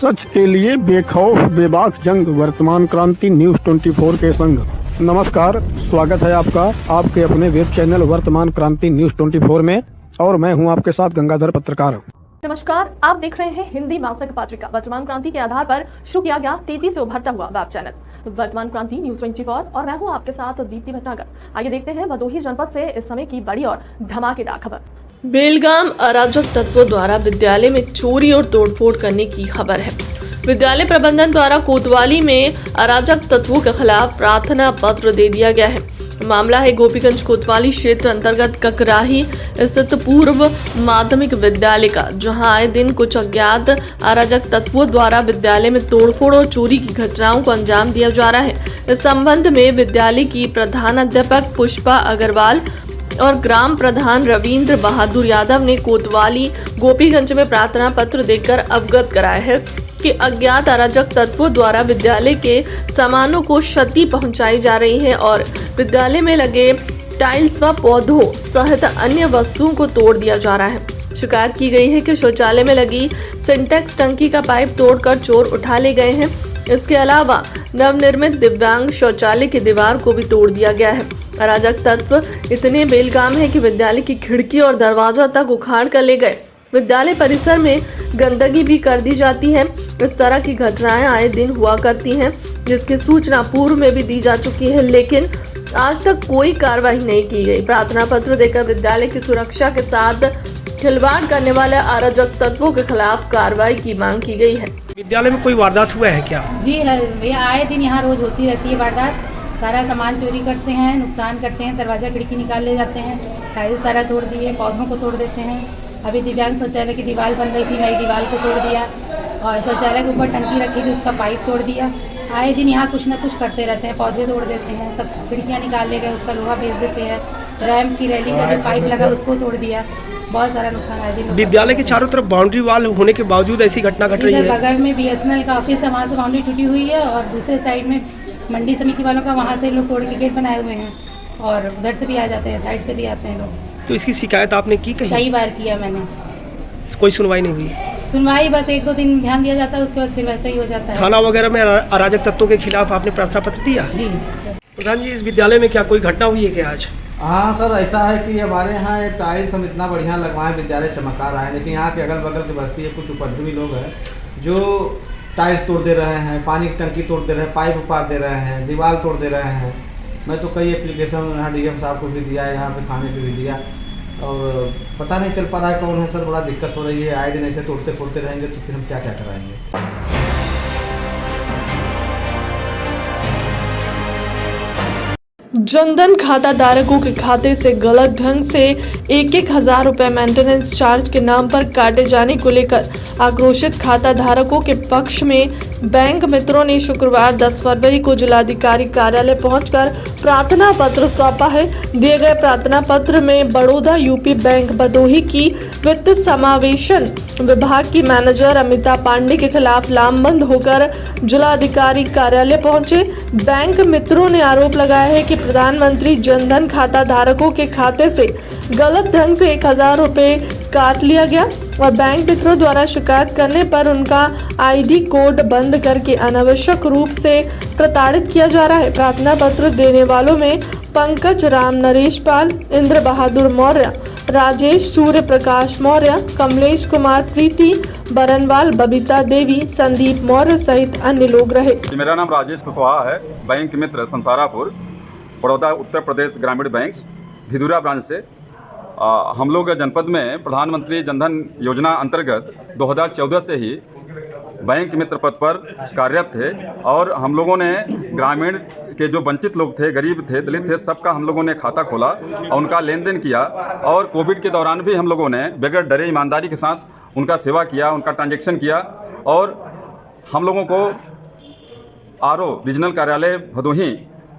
सच के लिए बेखौफ बेबाक जंग, वर्तमान क्रांति न्यूज 24 के संग। नमस्कार, स्वागत है आपका आपके अपने वेब चैनल वर्तमान क्रांति न्यूज 24 में, और मैं हूं आपके साथ गंगाधर पत्रकार। नमस्कार, आप देख रहे हैं हिंदी मासिक पत्रिका वर्तमान क्रांति के आधार पर शुरू किया गया तेजी से उभरता हुआ वेब चैनल वर्तमान क्रांति न्यूज 24, और मैं हूं आपके साथ दीप्ति भटनागर। आइए देखते हैं भदोही जनपद से इस समय की बड़ी और धमाकेदार खबर। बेलगाम अराजक तत्वों द्वारा विद्यालय में चोरी और तोड़फोड़ करने की खबर है। विद्यालय प्रबंधन द्वारा कोतवाली में अराजक तत्वों के खिलाफ प्रार्थना पत्र दे दिया गया है। मामला है गोपीगंज कोतवाली क्षेत्र अंतर्गत ककराही स्थित पूर्व माध्यमिक विद्यालय का, जहां आए दिन कुछ अज्ञात अराजक तत्वों द्वारा विद्यालय में तोड़फोड़ और चोरी की घटनाओं को अंजाम दिया जा रहा है। इस संबंध में विद्यालय की प्रधानाध्यापक पुष्पा अग्रवाल और ग्राम प्रधान रविंद्र बहादुर यादव ने कोतवाली गोपीगंज में प्रार्थना पत्र देकर अवगत कराया है कि अज्ञात अराजक तत्वों द्वारा विद्यालय के सामानों को क्षति पहुंचाई जा रही है और विद्यालय में लगे टाइल्स व पौधों सहित अन्य वस्तुओं को तोड़ दिया जा रहा है। शिकायत की गई है कि शौचालय में लगी सिंटेक्स टंकी का पाइप तोड़कर चोर उठा ले गए हैं। इसके अलावा नवनिर्मित दिव्यांग शौचालय की दीवार को भी तोड़ दिया गया है। अराजक तत्व इतने बेलगाम है कि विद्यालय की खिड़की और दरवाजा तक उखाड़ कर ले गए। विद्यालय परिसर में गंदगी भी कर दी जाती है। इस तरह की घटनाएं आए दिन हुआ करती हैं, जिसकी सूचना पूर्व में भी दी जा चुकी है, लेकिन आज तक कोई कार्रवाई नहीं की गई। प्रार्थना पत्र देकर विद्यालय की सुरक्षा के साथ खिलवाड़ करने वाले अराजक तत्वों के खिलाफ कार्रवाई की मांग की गई है। विद्यालय में कोई वारदात हुआ है क्या? जी है भैया, आए दिन यहाँ रोज होती रहती है वारदात। सारा सामान चोरी करते हैं, नुकसान करते हैं, दरवाजा खिड़की निकाल ले जाते हैं, टाइल्स सारा तोड़ दिए, पौधों को तोड़ देते हैं। अभी दिव्यांग शौचालय की दीवार बन रही थी, नई दीवार को तोड़ दिया, और शौचालय के ऊपर टंकी रखी थी, उसका पाइप तोड़ दिया। आए दिन यहाँ कुछ ना कुछ करते रहते हैं, पौधे तोड़ देते हैं, सब खिड़कियाँ निकाल ले गए, उसका लोहा बेच देते हैं, रैम्प की रैलिंग का जो पाइप लगा उसको तोड़ दिया। बहुत सारा नुकसान आए दिन। विद्यालय के चारों तरफ बाउंड्री वाल होने के बावजूद ऐसी घटना घट रही है। बगल में BSNL का ऑफिस है, वहाँ से बाउंड्री टूटी हुई है, और दूसरे साइड में मंडी समिति वालों का, वहाँ से लोग तोड़ के गेट बनाए हुए हैं, और उधर से भी आ जाते हैं, साइड से भी आते हैं लोग। तो इसकी शिकायत आपने की कई बार किया मैंने, कोई सुनवाई नहीं हुई? सुनवाई बस 1-2 दिन ध्यान दिया जाता है, उसके बाद फिर वैसे ही हो जाता है। थाना वगैरह में अराजक तत्वों के खिलाफ आपने प्रार्थना पत्र दिया? जी प्रधान जी, इस विद्यालय में क्या कोई घटना हुई है क्या आज? हाँ सर, ऐसा है कि हमारे यहाँ टाइल्स हम इतना बढ़िया लगवाएं, विद्यालय चमका रहा है, लेकिन यहाँ के अगल बगल की बस्ती है, कुछ उपद्रवी लोग हैं जो टाइल्स तोड़ दे रहे हैं, पानी की टंकी तोड़ दे रहे हैं, पाइप उपाड़ दे रहे हैं, दीवार तोड़ दे रहे हैं। मैं तो कई एप्लीकेशन यहाँ DM साहब को भी दिया है, यहाँ पे थाने पे भी दिया, और पता नहीं चल पा रहा है कौन है सर। बड़ा दिक्कत हो रही है, आए दिन ऐसे तोड़ते फोड़ते रहेंगे तो फिर हम क्या क्या कराएंगे। जनधन खाता धारकों के खाते से गलत ढंग से 1,000 रुपए मेंटेनेंस चार्ज के नाम पर काटे जाने को लेकर आक्रोशित खाता धारकों के पक्ष में बैंक मित्रों ने शुक्रवार 10 फरवरी को जिलाधिकारी कार्यालय पहुंचकर प्रार्थना पत्र सौंपा है। दिए गए प्रार्थना पत्र में बड़ौदा यूपी बैंक भदोही की वित्त समावेशन विभाग की मैनेजर अमिता पांडे के खिलाफ लामबंद होकर जिलाधिकारी कार्यालय पहुंचे। बैंक मित्रों ने आरोप लगाया है कि प्रधानमंत्री जनधन खाता धारकों के खाते से गलत ढंग से 1,000 रुपए काट लिया गया, और बैंक मित्रों द्वारा शिकायत करने पर उनका ID कोड बंद करके अनावश्यक रूप से प्रताड़ित किया जा रहा है। प्रार्थना पत्र देने वालों में पंकज राम, नरेश पाल, इंद्र बहादुर मौर्य, राजेश सूर्य प्रकाश मौर्य, कमलेश कुमार, प्रीति बरनवाल, बबीता देवी, संदीप मौर्य सहित अन्य लोग रहे। मेरा नाम राजेश कुशवाहा है, बैंक मित्र संसारापुर, बड़ौदा उत्तर प्रदेश ग्रामीण बैंक भिदुरा ब्रांच से। हम लोग जनपद में प्रधानमंत्री जनधन योजना अंतर्गत 2014 से ही बैंक मित्र पद पर कार्यरत थे, और हम लोगों ने ग्रामीण के जो वंचित लोग थे, गरीब थे, दलित थे, सबका हम लोगों ने खाता खोला और उनका लेन देन किया, और कोविड के दौरान भी हम लोगों ने बगैर डरे ईमानदारी के साथ उनका सेवा किया, उनका ट्रांजैक्शन किया। और हम लोगों को RO रीजनल कार्यालय भदोही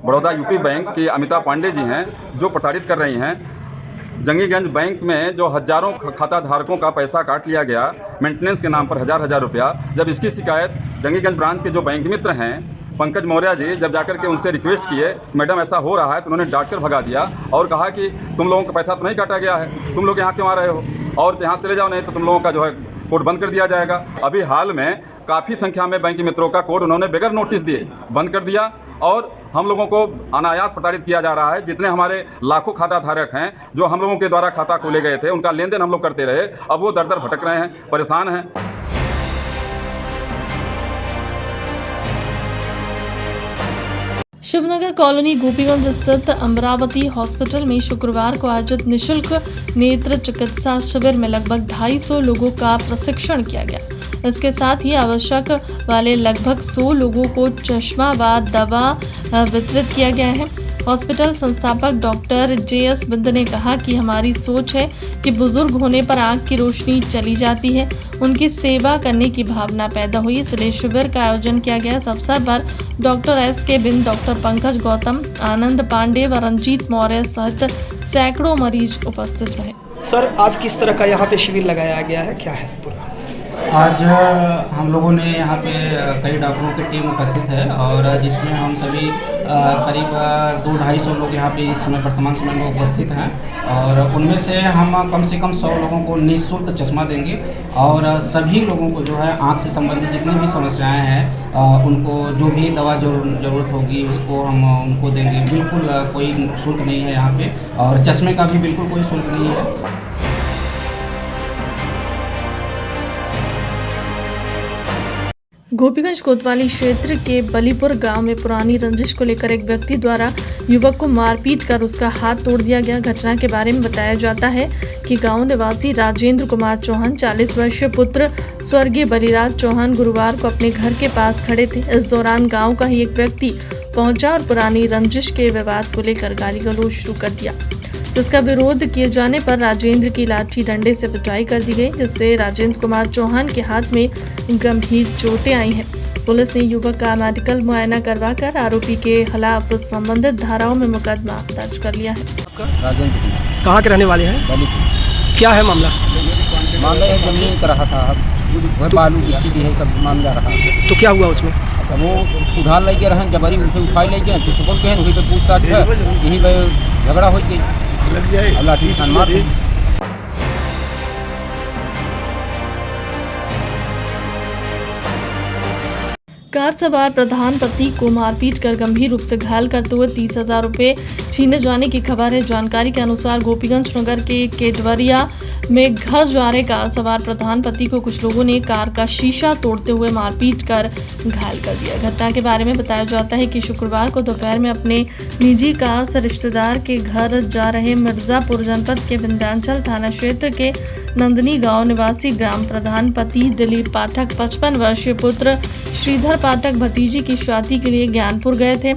बड़ौदा यूपी बैंक की अमिता पांडे जी हैं, जो प्रताड़ित कर रही हैं। जंगीगंज बैंक में जो हजारों खाता धारकों का पैसा काट लिया गया मेंटेनेंस के नाम पर, हजार रुपया। जब इसकी शिकायत जंगीगंज ब्रांच के जो बैंक मित्र हैं पंकज मौर्य जी जब जाकर के उनसे रिक्वेस्ट किए मैडम ऐसा हो रहा है, तो उन्होंने डांट कर भगा दिया और कहा कि तुम लोगों का पैसा तो नहीं काटा गया है, तुम लोग यहाँ क्यों आ रहे हो, और यहाँ चले जाओ, नहीं तो तुम लोगों का जो है कोर्ट बंद कर दिया जाएगा। अभी हाल में काफ़ी संख्या में बैंक मित्रों का कोर्ट उन्होंने बगैर नोटिस दिए बंद कर दिया और हम लोगों को अनायास प्रताड़ित किया जा रहा है। जितने हमारे लाखों खाता धारक हैं जो हम लोगों के द्वारा खाता खोले गए थे, उनका लेन देन हम लोग करते रहे, अब वो दर दर भटक रहे हैं, परेशान हैं। शिवनगर कॉलोनी गोपीगंज स्थित अमरावती हॉस्पिटल में शुक्रवार को आयोजित निशुल्क नेत्र चिकित्सा शिविर में लगभग 250 लोगों का प्रशिक्षण किया गया। इसके साथ ही आवश्यक वाले लगभग 100 लोगों को चश्मा व दवा वितरित किया गया है। हॉस्पिटल संस्थापक डॉक्टर JS बिंद ने कहा कि हमारी सोच है कि बुजुर्ग होने पर आंख की रोशनी चली जाती है, उनकी सेवा करने की भावना पैदा हुई, इसलिए शिविर का आयोजन किया गया। इस अवसर पर डॉक्टर SK बिंद, डॉक्टर पंकज गौतम, आनंद पांडे व रंजीत मौर्य सहित सैकड़ों मरीज उपस्थित रहे। सर, आज किस तरह का यहाँ पे शिविर लगाया गया है, क्या है पूरा? आज हम लोगों ने यहाँ पे कई डॉक्टरों की टीम उपस्थित है और जिसमें हम सभी करीब 200-250 लोग यहाँ पे इस समय वर्तमान समय में उपस्थित हैं और उनमें से हम कम से कम 100 लोगों को निःशुल्क चश्मा देंगे और सभी लोगों को जो है आँख से संबंधित जितनी भी समस्याएं हैं उनको जो भी दवा ज़रूरत होगी उसको हम उनको देंगे। बिल्कुल कोई शुल्क नहीं है यहाँ पे और चश्मे का भी बिल्कुल कोई शुल्क नहीं है। गोपीगंज कोतवाली क्षेत्र के बलीपुर गांव में पुरानी रंजिश को लेकर एक व्यक्ति द्वारा युवक को मारपीट कर उसका हाथ तोड़ दिया गया। घटना के बारे में बताया जाता है कि गांव निवासी राजेंद्र कुमार चौहान 40 वर्षीय पुत्र स्वर्गीय बलिराज चौहान गुरुवार को अपने घर के पास खड़े थे। इस दौरान गाँव का ही एक व्यक्ति पहुंचा और पुरानी रंजिश के विवाद को लेकर गाली गलौज शुरू कर दिया, जिसका विरोध किए जाने पर राजेंद्र की लाठी डंडे से पिटाई कर दी गई, जिससे राजेंद्र कुमार चौहान के हाथ में गंभीर चोटें आई हैं। पुलिस ने युवक का मेडिकल मुआयना करवाकर आरोपी के खिलाफ संबंधित धाराओं में मुकदमा दर्ज कर लिया है। राजेंद्र कुमार, कहाँ के रहने वाले हैं? बलीपुर। क्या है मामला? मामला ये जमीन का रहा था, घर बालू गिट्टी है सब मामला रहा। तो क्या हुआ उसमें? वो उधार ले गए रहन, जबरी उसे उठाई ले गए तो सुबह के वहीं पे पूछताछ है, यहीं पे झगड़ा हो गई, लाठी सान मार दी। कार सवार प्रधान पति को मारपीट कर गंभीर रूप से घायल करते हुए 30,000 रुपये छीने जाने की खबर है। जानकारी के अनुसार गोपीगंज नगर के केडवरिया में घर जा रहे कार सवार प्रधान पति को कुछ लोगों ने कार का शीशा तोड़ते हुए मारपीट कर घायल कर दिया। घटना के बारे में बताया जाता है कि शुक्रवार को दोपहर में अपने निजी कार से रिश्तेदार के घर जा रहे मिर्जापुर जनपद के विंध्याचल थाना क्षेत्र के नंदनी गांव निवासी ग्राम प्रधान पति दिलीप पाठक 55 वर्षीय पुत्र श्रीधर पाठक भतीजी की शादी के लिए ज्ञानपुर गए थे,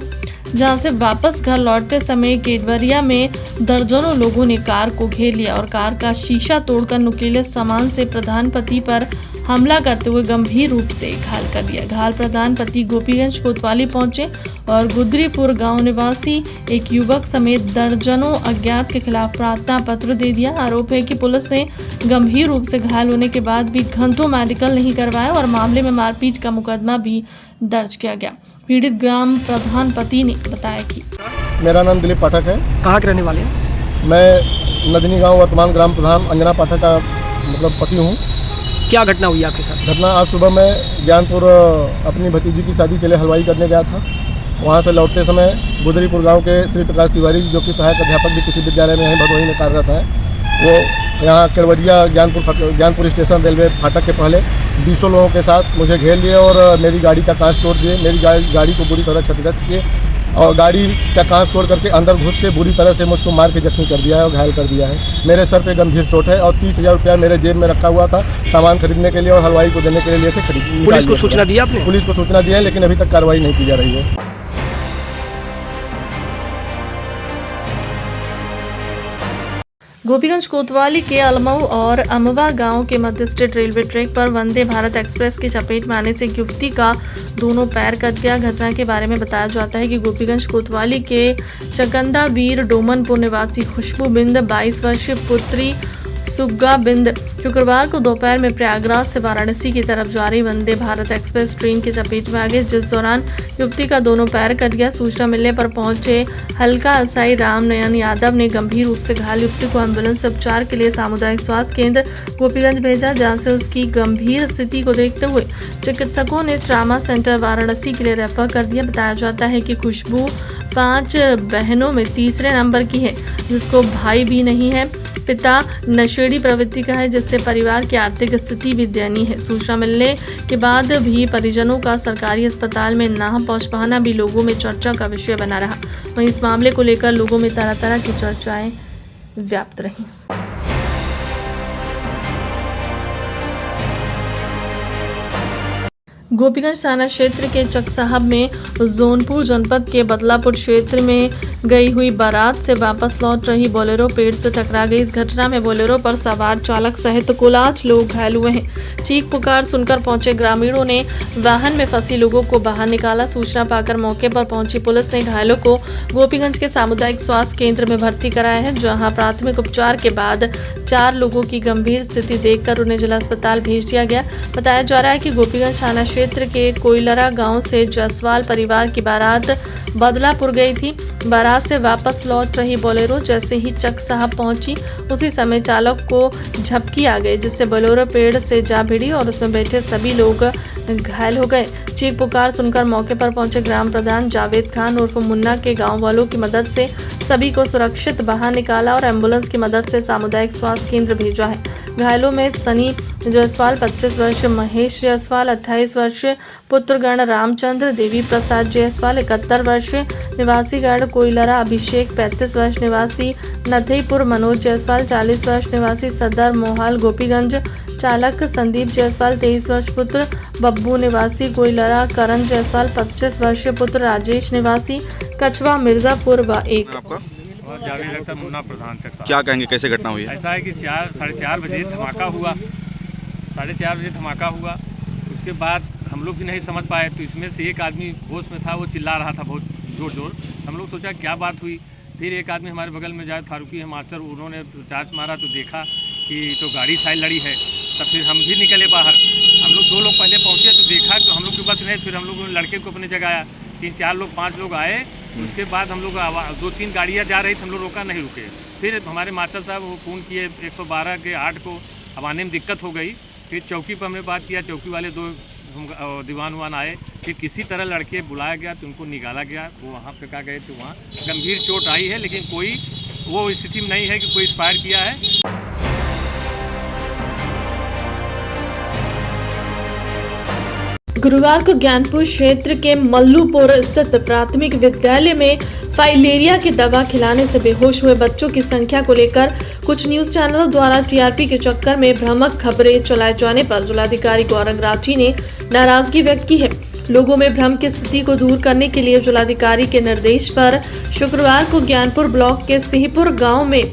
जहां से वापस घर लौटते समय केडवरिया में दर्जनों लोगों ने कार को घेर लिया और कार का शीशा तोड़कर नुकीले सामान से प्रधान पति पर हमला करते हुए गंभीर रूप से घायल कर दिया। घायल प्रधान पति गोपीगंज कोतवाली पहुंचे और गुदरीपुर गांव निवासी एक युवक समेत दर्जनों अज्ञात के खिलाफ प्रार्थना पत्र दे दिया। आरोप है कि पुलिस ने गंभीर रूप से घायल होने के बाद भी घंटों मेडिकल नहीं करवाया और मामले में मारपीट का मुकदमा भी दर्ज किया गया। पीड़ित ग्राम प्रधान पति ने बताया कि मेरा नाम दिलीप पाठक है। कहाँ के रहने वाले हैं? मैं नदनी गांव वर्तमान ग्राम प्रधान अंजना पाठक का पति हूँ। क्या घटना हुई आपके साथ? घटना आज सुबह मैं ज्ञानपुर अपनी भतीजी की शादी के लिए हलवाई करने गया था। वहाँ से लौटते समय गुदरीपुर गांव के श्री प्रकाश तिवारी जो कि सहायक अध्यापक भी किसी विद्यालय में यहीं भदोही में कार्यरत है, वो यहाँ केवड़िया ज्ञानपुर स्टेशन रेलवे फाटक के पहले 200 लोगों के साथ मुझे घेर लिए और मेरी गाड़ी का कांच तोड़ दिए। मेरी गाड़ी को बुरी तरह क्षतिग्रस्त किए और गाड़ी का कांच तोड़ करके अंदर घुस के बुरी तरह से मुझको मार के जख्मी कर दिया है और घायल कर दिया है। मेरे सर पे गंभीर चोट है और 30,000 रुपया मेरे जेब में रखा हुआ था सामान खरीदने के लिए और हलवाई को देने के लिए थे खरीद। पुलिस को सूचना दी आपने? पुलिस को सूचना दी है लेकिन अभी तक कार्रवाई नहीं की जा रही है। गोपीगंज कोतवाली के अलमऊ और अमवा गांव के मध्य स्थित रेलवे ट्रैक पर वंदे भारत एक्सप्रेस की चपेट में आने से एक युवती का दोनों पैर कट गया। घटना के बारे में बताया जाता है कि गोपीगंज कोतवाली के चकंदा वीर डोमनपुर निवासी खुशबू बिंद 22 वर्षीय पुत्री सुग्गा बिंद शुक्रवार को दोपहर में प्रयागराज से वाराणसी की तरफ जा रही वंदे भारत एक्सप्रेस ट्रेन की चपेट में आ गई, जिस दौरान युवती का दोनों पैर कट गया। सूचना मिलने पर पहुंचे हल्का असाई राम नयन यादव ने गंभीर रूप से घायल युवती को एम्बुलेंस से उपचार के लिए सामुदायिक स्वास्थ्य केंद्र गोपीगंज भेजा, जहां से उसकी गंभीर स्थिति को देखते हुए चिकित्सकों ने ट्रामा सेंटर वाराणसी के लिए रेफर कर दिया। बताया जाता है कि खुशबू 5 बहनों में तीसरे नंबर की है, जिसको भाई भी नहीं है। पिता नशेड़ी प्रवृत्ति का है, जिससे परिवार की आर्थिक स्थिति भी दयनीय है। सूचना मिलने के बाद भी परिजनों का सरकारी अस्पताल में ना पहुंच पाना भी लोगों में चर्चा का विषय बना रहा। वहीं इस मामले को लेकर लोगों में तरह तरह की चर्चाएं व्याप्त रहीं। गोपीगंज थाना क्षेत्र के चक साहब में जौनपुर जनपद के बदलापुर क्षेत्र में गई हुई बारात से वापस लौट रही बोलेरो पेड़ से टकरा गई। इस घटना में बोलेरो पर सवार चालक सहित कुल 8 लोग घायल हुए हैं। चीख पुकार सुनकर पहुंचे ग्रामीणों ने वाहन में फंसी लोगों को बाहर निकाला। सूचना पाकर मौके पर पहुंची पुलिस ने घायलों को गोपीगंज के सामुदायिक स्वास्थ्य केंद्र में भर्ती कराया है, जहाँ प्राथमिक उपचार के बाद 4 लोगों की गंभीर स्थिति देखकर उन्हें जिला अस्पताल भेज दिया गया। बताया जा रहा है कि गोपीगंज थाना क्षेत्र के कोयलरा गांव से जायसवाल परिवार की बारात बदलापुर गई थी। बारात से वापस लौट रही बोलेरो जैसे ही चक साहब पहुंची, उसी समय चालक को झपकी आ गई, जिससे बोलेरो पेड़ से जा भिड़ी और उसमें बैठे सभी लोग घायल हो गए। चीख पुकार सुनकर मौके पर पहुंचे ग्राम प्रधान जावेद खान उर्फ मुन्ना के गांव वालों की मदद से सभी को सुरक्षित बाहर निकाला और एम्बुलेंस की मदद से सामुदायिक स्वास्थ्य केंद्र भेजा है। घायलों में सनी जायसवाल 25 वर्ष, महेश जायसवाल 28 वर्ष, पुत्रगण रामचंद्र, देवी प्रसाद जायसवाल 71 वर्ष निवासी गढ़ कोयलरा, अभिषेक 35 वर्ष निवासी नथईपुर, मनोज जायसवाल 40 वर्ष निवासी सदर मोहाल गोपीगंज, चालक संदीप जायसवाल 23 वर्ष पुत्र बब्बू निवासी कोयलरा, करण जायसवाल 25 वर्षीय पुत्र राजेश निवासी कछवा मिर्जापुर व एक और जावेद अख्तर मुन्ना प्रधान तक। क्या कहेंगे, कैसे घटना हुई है? ऐसा है कि 4-4:30 बजे धमाका हुआ, 4:30 बजे धमाका हुआ। उसके बाद हम लोग भी नहीं समझ पाए, तो इसमें से एक आदमी होश में था, वो चिल्ला रहा था बहुत जोर। हम लोग सोचा क्या बात हुई। फिर एक आदमी हमारे बगल में जाए फारूकी है मास्टर, उन्होंने टार्च मारा तो देखा कि तो गाड़ी साइड लड़ी है। तब फिर हम भी निकले बाहर। हम लोग 2 लोग पहले पहुँचे तो देखा तो हम लोग के बस नहीं, फिर हम लोग लड़के को अपने जगह आया, 3-4 लोग 5 लोग आए। उसके बाद हम लोग 2-3 गाड़ियाँ जा रही थी, हम लोग रोका नहीं रुके। फिर हमारे मास्टर साहब वो फ़ोन किए 112 के 8 को, अब आने में दिक्कत हो गई। फिर चौकी पर हमने बात किया, चौकी वाले 2 दीवान वान आए। फिर किसी तरह लड़के बुलाया गया तो उनको निकाला गया। वो वहाँ फेंका गए तो वहाँ गंभीर चोट आई है, लेकिन कोई वो स्थिति में नहीं है कि कोई एक्सपायर किया है। गुरुवार को ज्ञानपुर क्षेत्र के मल्लूपुर स्थित प्राथमिक विद्यालय में फाइलेरिया की दवा खिलाने से बेहोश हुए बच्चों की संख्या को लेकर कुछ न्यूज चैनलों द्वारा टीआरपी के चक्कर में भ्रामक खबरें चलाए जाने पर जिलाधिकारी गौरंग राठी ने नाराजगी व्यक्त की है। लोगों में भ्रम की स्थिति को दूर करने के लिए जिलाधिकारी के निर्देश पर शुक्रवार को ज्ञानपुर ब्लॉक के सिंहपुर गाँव में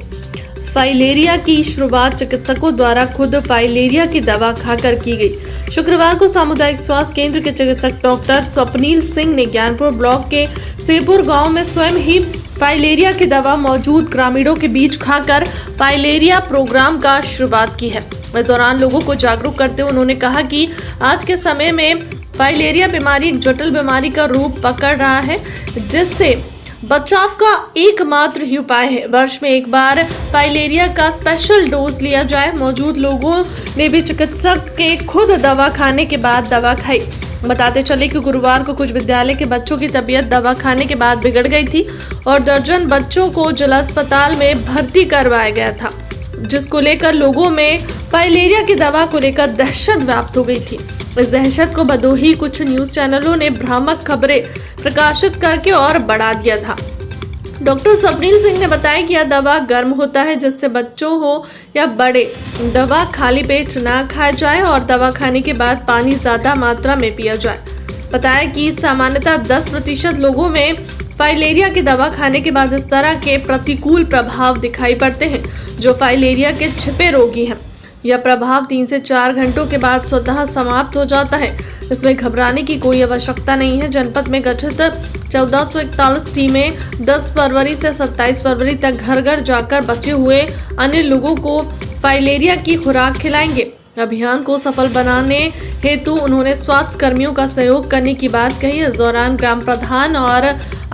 फाइलेरिया की शुरुआत चिकित्सकों द्वारा खुद फाइलेरिया की दवा खाकर की गई। शुक्रवार को सामुदायिक स्वास्थ्य केंद्र के चिकित्सक डॉक्टर स्वप्नील सिंह ने ज्ञानपुर ब्लॉक के सिंहपुर गांव में स्वयं ही फाइलेरिया की दवा मौजूद ग्रामीणों के बीच खाकर फाइलेरिया प्रोग्राम का शुरुआत की है। इस दौरान लोगों को जागरूक करते हुए उन्होंने कहा कि आज के समय में फाइलेरिया बीमारी एक जटिल बीमारी का रूप पकड़ रहा है, जिससे बचाव का एकमात्र ही उपाय है वर्ष में एक बार फाइलेरिया का स्पेशल डोज लिया जाए। मौजूद लोगों ने भी चिकित्सक के खुद दवा खाने के बाद दवा खाई। बताते चले कि गुरुवार को कुछ विद्यालय के बच्चों की तबीयत दवा खाने के बाद बिगड़ गई थी और दर्जन बच्चों को जिला अस्पताल में भर्ती करवाया गया था, जिसको लेकर लोगों में फाइलेरिया की दवा को लेकर दहशत व्याप्त हो गई थी। इस दहशत को बदोही कुछ न्यूज चैनलों ने भ्रामक खबरें प्रकाशित करके और बढ़ा दिया था। डॉक्टर स्वप्नील सिंह ने बताया कि यह दवा गर्म होता है, जिससे बच्चों हो या बड़े दवा खाली पेट ना खाया जाए और दवा खाने के बाद पानी ज्यादा मात्रा में पिया जाए। बताया कि सामान्यतः 10% लोगों में फाइलेरिया की दवा खाने के बाद इस तरह के प्रतिकूल प्रभाव दिखाई पड़ते हैं, जो फाइलेरिया के छिपे रोगी हैं। यह प्रभाव 3 से 4 घंटों के बाद स्वतः समाप्त हो जाता है। इसमें घबराने की कोई आवश्यकता नहीं है। जनपद में गठित 1441 टीमें 10 फरवरी से 27 फरवरी तक घर घर जाकर बचे हुए अन्य लोगों को फाइलेरिया की खुराक खिलाएंगे। अभियान को सफल बनाने हेतु उन्होंने स्वास्थ्य कर्मियों का सहयोग करने की बात कही। इस दौरान ग्राम प्रधान और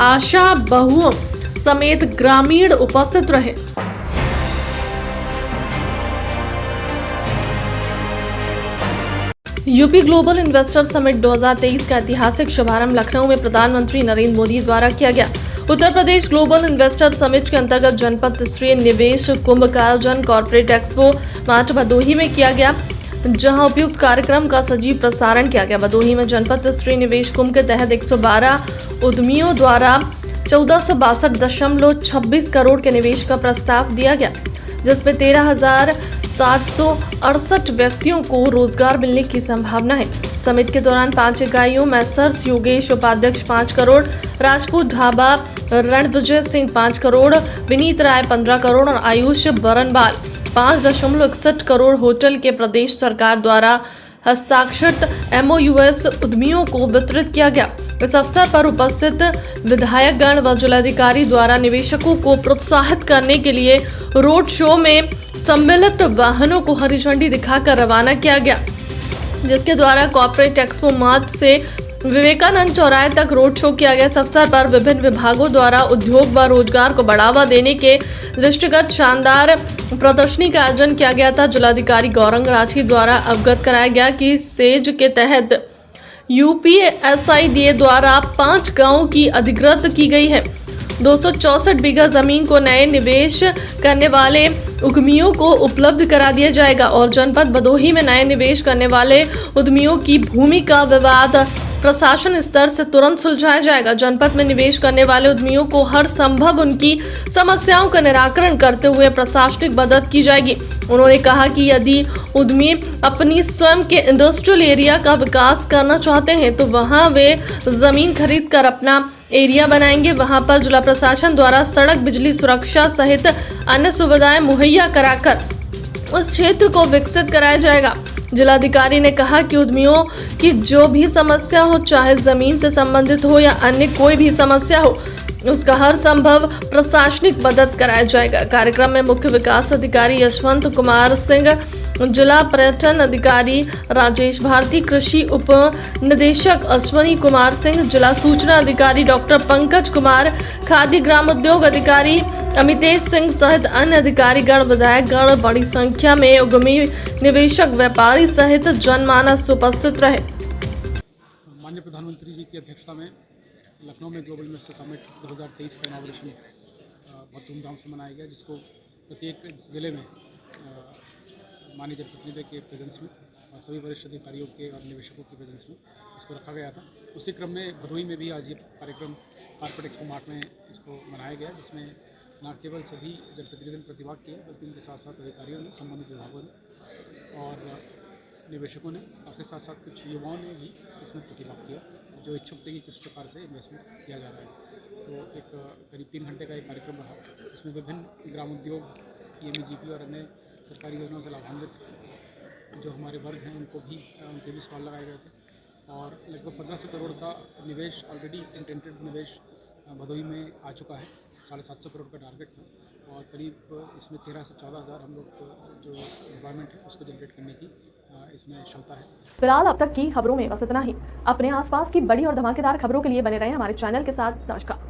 आशा बहुओं समेत ग्रामीण उपस्थित रहे। यूपी ग्लोबल इन्वेस्टर समिट 2023 का ऐतिहासिक शुभारंभ लखनऊ में प्रधानमंत्री नरेंद्र मोदी द्वारा किया गया। Uttar Pradesh global investor summit के अंतर्गत जनपद स्तरीय निवेश कुंभ का आयोजन कॉर्पोरेट एक्सपो मार्ट भदोही में किया गया, जहां उपयुक्त कार्यक्रम का सजीव प्रसारण किया गया। भदोही में जनपद स्तरीय निवेश कुंभ के तहत 112 उद्यमियों द्वारा 1462.26 करोड़ के निवेश का प्रस्ताव दिया गया, जिसमें 13,768 व्यक्तियों को रोजगार मिलने की संभावना है। समिट के दौरान 5 इकाइयों मैसर्स योगेश उपाध्यक्ष 5 करोड़, राजपूत ढाबा रणविजय सिंह 5 करोड़, विनीत राय 15 करोड़ और आयुष बरनबाल 5.61 करोड़ होटल के प्रदेश सरकार द्वारा हस्ताक्षरित MOUs उद्यमियों को वितरित किया गया। इस अवसर पर उपस्थित विधायकगण व जिलाधिकारी द्वारा निवेशकों को प्रोत्साहित करने के लिए रोड शो में सम्मिलित वाहनों को हरी झंडी दिखाकर रवाना किया गया, जिसके द्वारा कॉर्पोरेट एक्सपो मार्ट से विवेकानंद चौराहे तक रोड शो किया गया। इस अवसर पर विभिन्न विभागों द्वारा उद्योग व रोजगार को बढ़ावा देने के दृष्टिगत शानदार प्रदर्शनी का आयोजन किया गया था। जिलाधिकारी गौरंग राठी द्वारा अवगत कराया गया कि सेज के तहत UPSIDA द्वारा 5 गांवों की अधिकृत की गई है। 264 बीघा जमीन को नए निवेश करने वाले उद्यमियों को उपलब्ध करा दिया जाएगा और जनपद भदोही में नए निवेश करने वाले उद्यमियों की भूमि का विवाद प्रशासन स्तर से तुरंत सुलझाया जाएगा। जनपद में निवेश करने वाले उद्यमियों को हर संभव उनकी समस्याओं का निराकरण करते हुए प्रशासनिक मदद की जाएगी। उन्होंने कहा कि यदि उद्यमी अपनी स्वयं के इंडस्ट्रियल एरिया का विकास करना चाहते हैं तो वहां वे जमीन खरीद कर अपना एरिया बनाएंगे। वहां पर जिला प्रशासन द्वारा सड़क, बिजली, सुरक्षा सहित अन्य सुविधाएं मुहैया कराकर उस क्षेत्र को विकसित कराया जाएगा। जिलाधिकारी ने कहा कि उद्यमियों की जो भी समस्या हो, चाहे जमीन से संबंधित हो या अन्य कोई भी समस्या हो, उसका हर संभव प्रशासनिक मदद कराया जाएगा। कार्यक्रम में मुख्य विकास अधिकारी यशवंत कुमार सिंह, जिला पर्यटन अधिकारी राजेश भारती, कृषि उप निदेशक अश्वनी कुमार सिंह, जिला सूचना अधिकारी डॉक्टर पंकज कुमार, खादी ग्राम उद्योग अधिकारी अमितेश सिंह सहित अन्य अधिकारीगण, विधायकगण बड़ी संख्या में उद्यमी, निवेशक, व्यापारी सहित जनमानस उपस्थित रहे। माननीय प्रधानमंत्री जी की अध्यक्षता में लखनऊ में ग्लोबल इन्वेस्टर समिट 2023 का इनॉग्रेशन बहुत धूमधाम से मनाया गया, जिसको प्रत्येक जिले में माननीय जनप्रतिनिधि के प्रेजेंस में और सभी वरिष्ठ अधिकारियों के और निवेशकों के प्रेजेंस में इसको रखा गया था। उसी क्रम में भदोही में भी आज ये कार्यक्रम कॉर्पोरेट एक्सपो मार्ट में इसको मनाया गया, जिसमें न केवल सभी जनप्रतिनिधियों ने प्रतिभाग किया बल्कि उनके साथ साथ अधिकारियों ने, संबंधित विभागों ने और निवेशकों ने, और उसके साथ साथ कुछ युवाओं ने भी इसमें प्रतिभाग किया जो इच्छुक थे कि किस प्रकार से इन्वेस्टमेंट किया जा रहा है। तो एक करीब 3 घंटे का एक कार्यक्रम रहा, इसमें विभिन्न ग्राम उद्योग, EMGP और अन्य सरकारी योजनाओं से लाभान्वित जो हमारे वर्ग हैं उनके भी स्टॉल लगाए गए थे और लगभग 1500 करोड़ का निवेश ऑलरेडी इंटेंटेड निवेश भदोही में आ चुका है। 750 करोड़ का टारगेट था और करीब इसमें 13 से 14 हज़ार हम लोग जो रिक्वायरमेंट है उसको जनरेट करने की इसमें क्षमता है। फिलहाल अब तक की खबरों में बस इतना ही। अपने आसपास की बड़ी और धमाकेदार खबरों के लिए बने रहें हमारे चैनल के साथ। नमस्कार।